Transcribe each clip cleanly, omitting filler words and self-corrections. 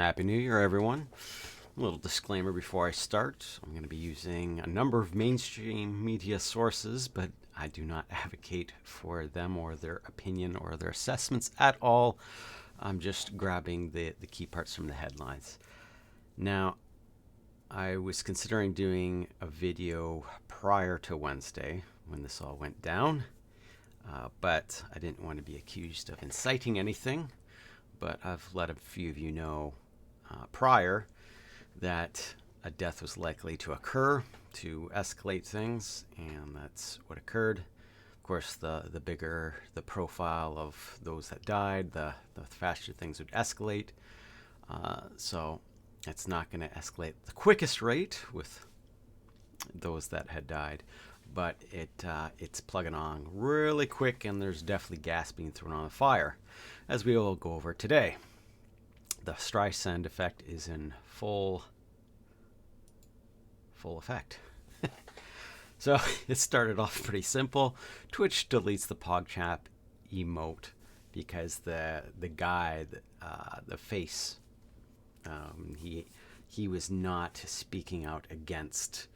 Happy New Year, everyone. A little disclaimer before I start. I'm going to be using a number of mainstream media sources, but I do not advocate for them or their opinion or their assessments at all. I'm just grabbing the key parts from the headlines. Now, I was considering doing a video prior to Wednesday when this all went down, but I didn't want to be accused of inciting anything. But I've let a few of you know prior that a death was likely to occur to escalate things, and that's what occurred. Of course, the bigger the profile of those that died, the faster things would escalate. So it's not going to escalate the quickest rate with those that had died, but it's plugging on really quick, and there's definitely gas being thrown on the fire, as we will go over today. The Streisand Effect is in full effect. So it started off pretty simple. Twitch deletes the PogChamp emote because the guy, the face, he was not speaking out against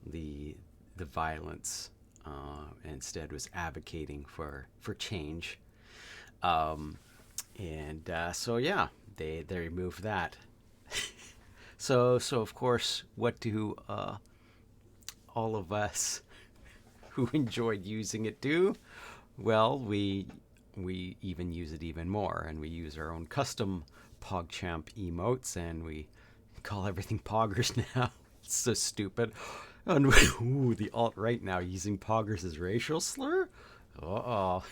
the violence. Instead was advocating for change. So yeah, they removed that. so of course, what do all of us who enjoyed using it do? Well, we even use it even more, and we use our own custom PogChamp emotes, and we call everything poggers now. It's so stupid. And ooh, the alt-right now using poggers as racial slur? Uh-oh.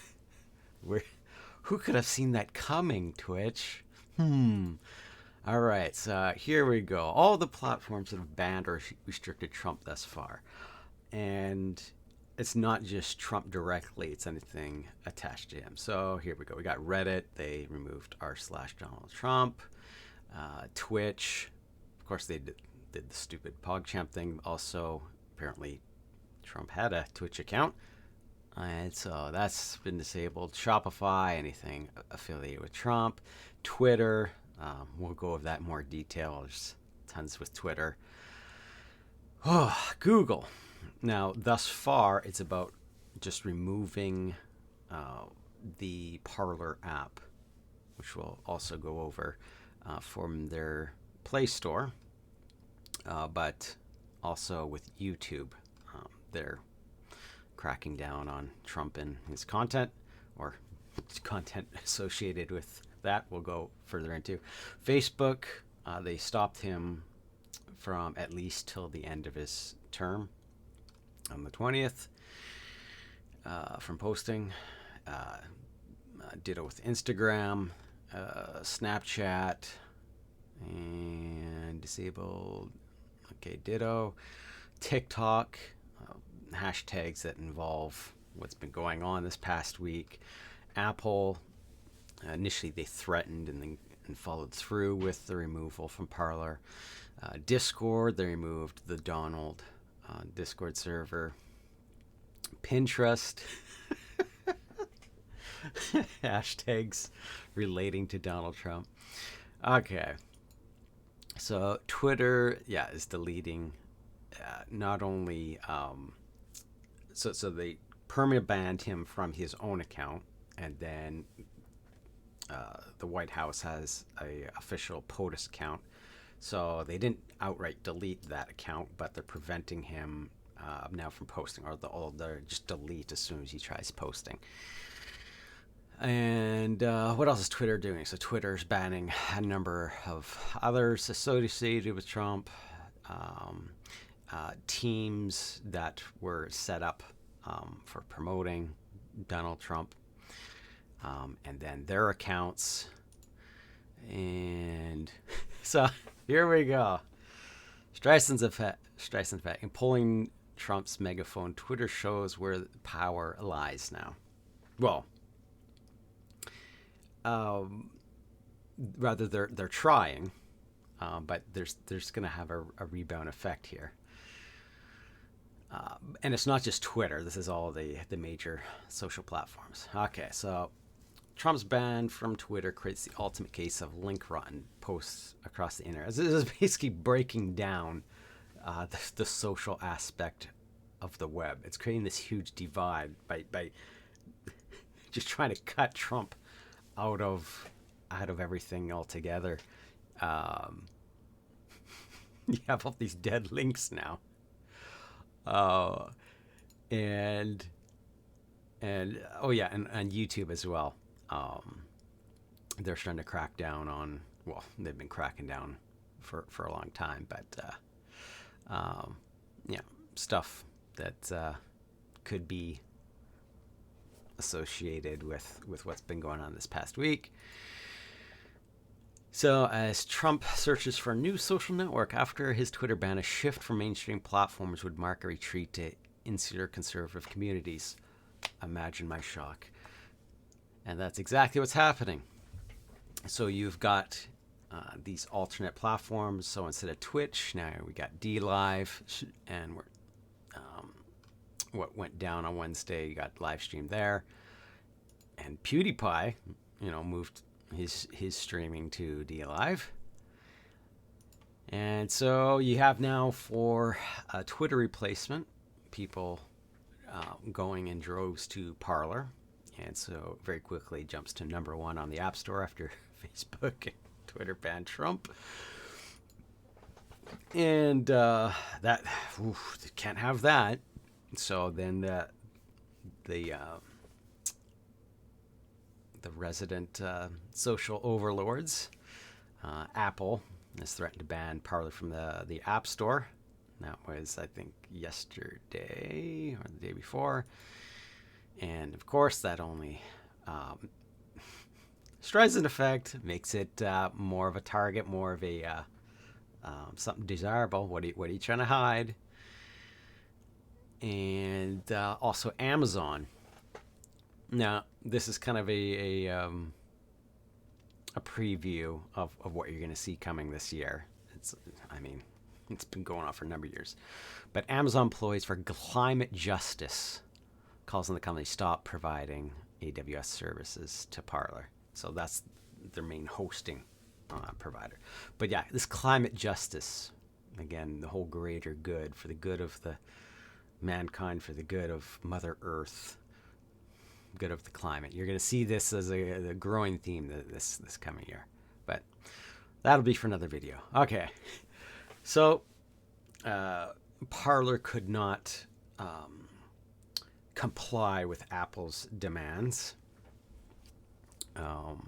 Who could have seen that coming, Twitch? All right, so here we go. All the platforms that have banned or restricted Trump thus far. And it's not just Trump directly, it's anything attached to him. So here we go. We got Reddit. They removed r/Donald Trump. Twitch. Of course, they did the stupid PogChamp thing. Also, apparently, Trump had a Twitch account. And so that's been disabled. Shopify, anything affiliated with Trump. Twitter, we'll go over that in more detail. There's tons with Twitter. Google. Now, thus far, it's about just removing the Parler app, which we'll also go over from their Play Store, but also with YouTube. They're cracking down on Trump and his content, or content associated with that. We'll go further into Facebook. They stopped him from at least till the end of his term on the 20th from posting. Ditto with Instagram, Snapchat, and disabled. Okay, ditto. TikTok. Hashtags that involve what's been going on this past week. Apple, initially they threatened and followed through with the removal from Parler. Discord, they removed the Donald Discord server. Pinterest, hashtags relating to Donald Trump. Okay, so Twitter, is deleting not only so they permanently banned him from his own account, and then the White House has a official POTUS account. So they didn't outright delete that account, but they're preventing him now from posting, or they're just delete as soon as he tries posting. And what else is Twitter doing? So Twitter's banning a number of others associated with Trump. Teams that were set up for promoting Donald Trump, and then their accounts. And so here we go. Streisand Effect. In pulling Trump's megaphone, Twitter shows where power lies now. Well, rather they're trying, but there's going to have a rebound effect here. And it's not just Twitter. This is all the major social platforms. Okay, so Trump's ban from Twitter creates the ultimate case of link rotten posts across the internet. This is basically breaking down the social aspect of the web. It's creating this huge divide by just trying to cut Trump out of everything altogether. You have all these dead links now, and oh yeah, and YouTube as well. They're starting to crack down on. Well, they've been cracking down for a long time, but yeah, stuff that could be associated with what's been going on this past week. So, as Trump searches for a new social network after his Twitter ban, a shift from mainstream platforms would mark a retreat to insular conservative communities. Imagine my shock. And that's exactly what's happening. So you've got these alternate platforms. So instead of Twitch, now we got DLive, and what went down on Wednesday, you got live stream there. And PewDiePie, moved his streaming to DLive. And so you have now, for a Twitter replacement, people going in droves to Parler. And so very quickly jumps to number 1 on the App Store after Facebook and Twitter banned Trump. And that can't have that. So then the resident social overlords, Apple, has threatened to ban Parler from the App Store. That was, I think, yesterday or the day before. And of course, that only Streisand Effect makes it more of a target, more of a something desirable. What are you trying to hide? And also Amazon. Now, this is kind of a preview of what you're going to see coming this year. It's been going on for a number of years. But Amazon employees for climate justice calls on the company to stop providing AWS services to Parler. So that's their main hosting provider. But yeah, this climate justice, again, the whole greater good, for the good of the mankind, for the good of Mother Earth, good of the climate. You're going to see this as a growing theme this coming year. But that'll be for another video. Okay. So Parler could not comply with Apple's demands. Of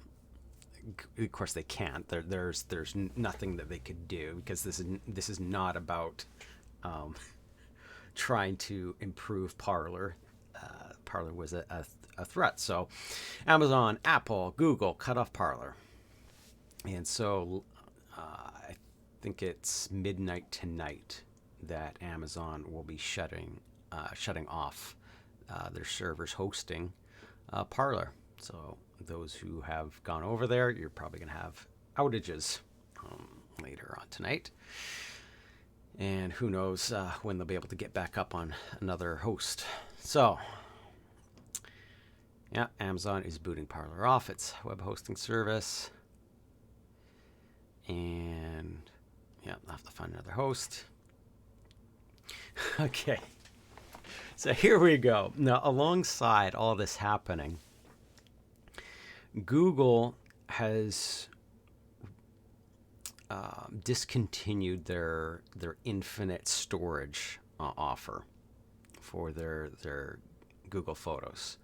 course, they can't. There's nothing that they could do, because this is not about trying to improve Parler. Parler was a threat. So Amazon, Apple, Google cut off Parler. And so I think it's midnight tonight that Amazon will be shutting off their servers hosting Parler. So those who have gone over there, you're probably going to have outages later on tonight. And who knows when they'll be able to get back up on another host. So, yeah, Amazon is booting Parler off its web hosting service. And, yeah, I'll have to find another host. Okay. So here we go. Now, alongside all this happening, Google has discontinued their infinite storage offer for their Google Photos.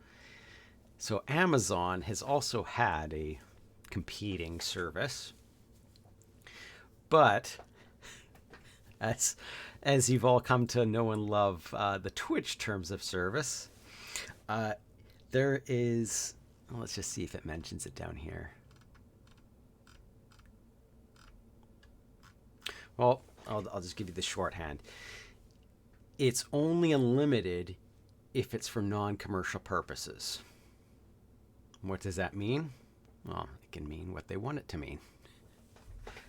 So Amazon has also had a competing service, but as you've all come to know and love the Twitch terms of service, there is, let's just see if it mentions it down here. Well, I'll just give you the shorthand. It's only unlimited if it's for non-commercial purposes. What does that mean? Well, it can mean what they want it to mean.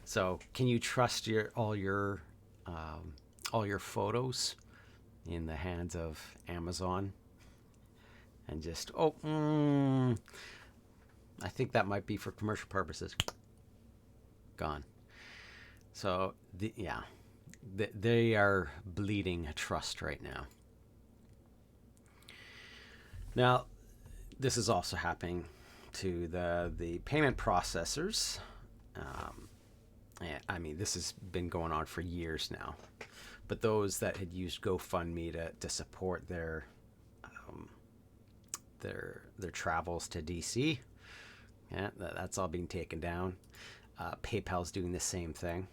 So, can you trust all your photos in the hands of Amazon? And just I think that might be for commercial purposes. Gone. So they are bleeding trust right now. Now, this is also happening to the payment processors. I mean, this has been going on for years now. But those that had used GoFundMe to support their travels to DC, yeah, that's all being taken down. PayPal's doing the same thing.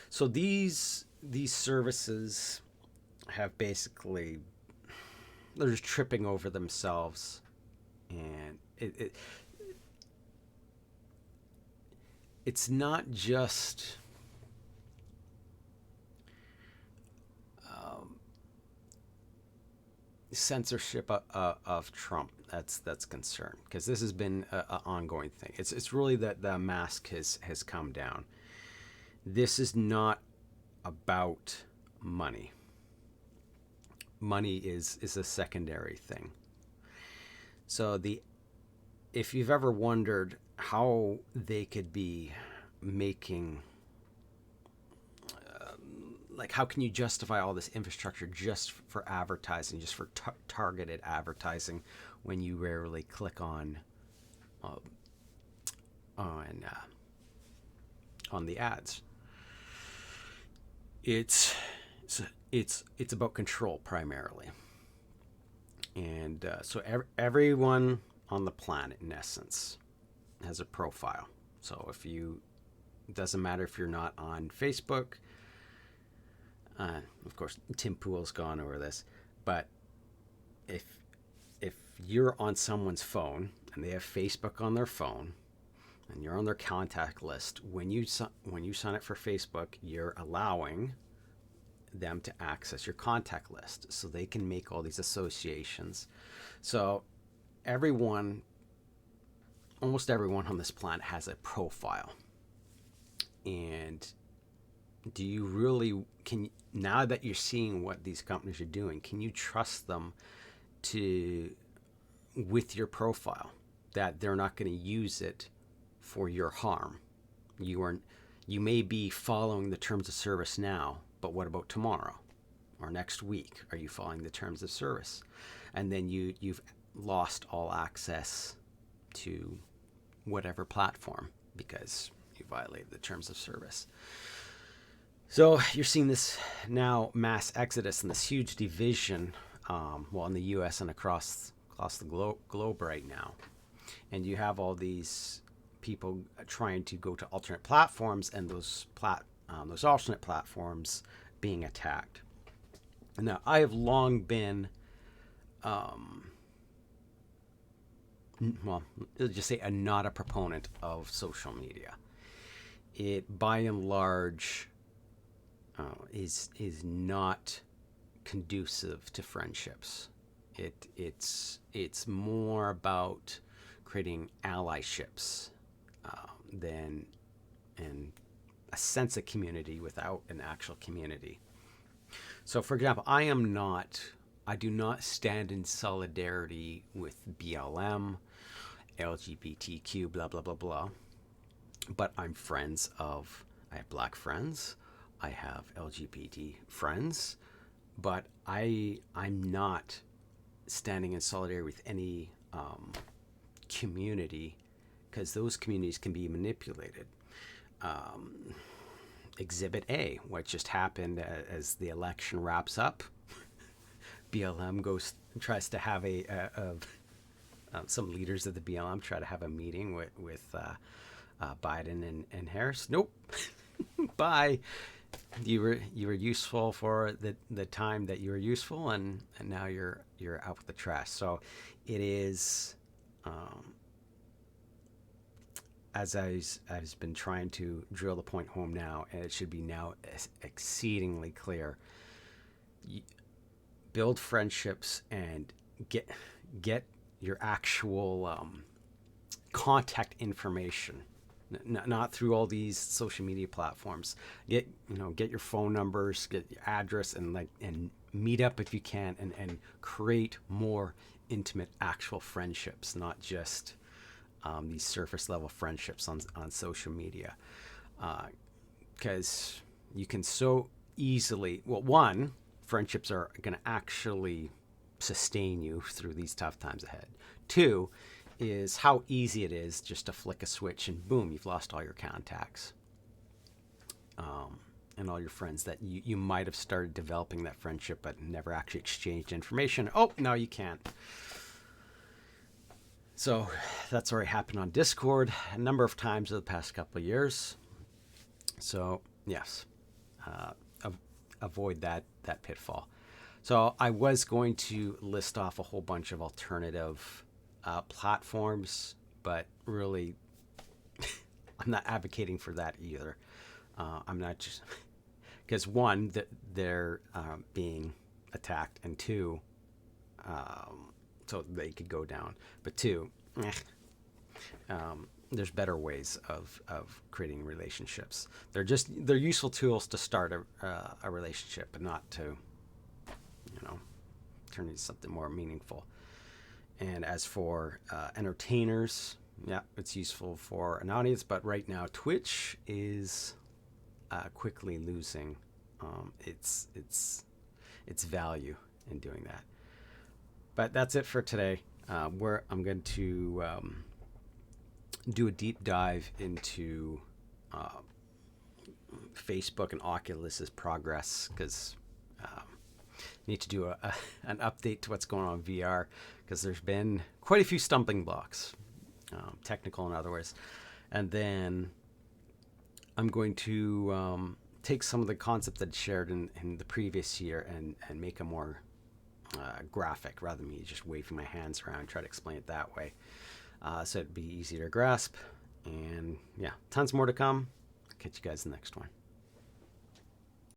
So these services have basically, they're just tripping over themselves, and it's not just censorship of Trump that's concerned, because this has been an ongoing thing. It's really that the mask has come down. This is not about money. Money is a secondary thing. So if you've ever wondered how they could be making, like, how can you justify all this infrastructure just for advertising, just for targeted advertising, when you rarely click on the ads? It's about control primarily, and so everyone on the planet, in essence, has a profile. So it doesn't matter if you're not on Facebook. Of course, Tim Pool's gone over this, but if you're on someone's phone and they have Facebook on their phone, and you're on their contact list, when you sign up for Facebook, you're allowing them to access your contact list, so they can make all these associations. So almost everyone on this planet has a profile. And do you really, now that you're seeing what these companies are doing, can you trust them with your profile, that they're not going to use it for your harm? You may be following the terms of service now, but what about tomorrow or next week? Are you following the terms of service? And then you've lost all access to whatever platform because you violated the terms of service. So you're seeing this now mass exodus and this huge division, in the U.S. and across the globe right now. And you have all these people trying to go to alternate platforms, and those alternate platforms being attacked. Now, I have long been, let's just say, not a proponent of social media. It, by and large, is not conducive to friendships. It's more about creating allyships than a sense of community without an actual community. So, for example, I do not stand in solidarity with BLM, LGBTQ, blah, blah, blah, blah. But I have black friends, I have LGBT friends, but I'm not standing in solidarity with any community, because those communities can be manipulated. Exhibit A, what just happened as the election wraps up, BLM tries to have some leaders of the BLM try to have a meeting with Biden and Harris. Nope. Bye. You were useful for the time that you were useful, and now you're out with the trash. So it is, as I've been trying to drill the point home now, and it should be now exceedingly clear. Build friendships and get your actual contact information, not through all these social media platforms. Get your phone numbers, get your address, and meet up if you can, and create more intimate, actual friendships, not just these surface level friendships on social media. Because you can so easily, well, one, friendships are going to actually sustain you through these tough times ahead. Two is how easy it is just to flick a switch and boom, you've lost all your contacts. And all your friends that you might have started developing that friendship but never actually exchanged information. Oh, no, you can't. So that's already happened on Discord a number of times over the past couple of years. So yes, avoid that pitfall. So I was going to list off a whole bunch of alternative platforms, but really, I'm not advocating for that either. I'm not just because one, that they're being attacked, and two, so they could go down. But two, there's better ways of creating relationships. They're useful tools to start a relationship, but not to turn into something more meaningful. And as for entertainers, yeah, it's useful for an audience, but right now Twitch is quickly losing its value in doing that. But that's it for today. Where I'm going to do a deep dive into Facebook and Oculus's progress, because need to do an update to what's going on in VR, because there's been quite a few stumbling blocks, technical and otherwise. And then I'm going to take some of the concepts that I shared in the previous year and make them more graphic, rather than me just waving my hands around and try to explain it that way. So it'd be easier to grasp. And yeah, tons more to come. Catch you guys in the next one.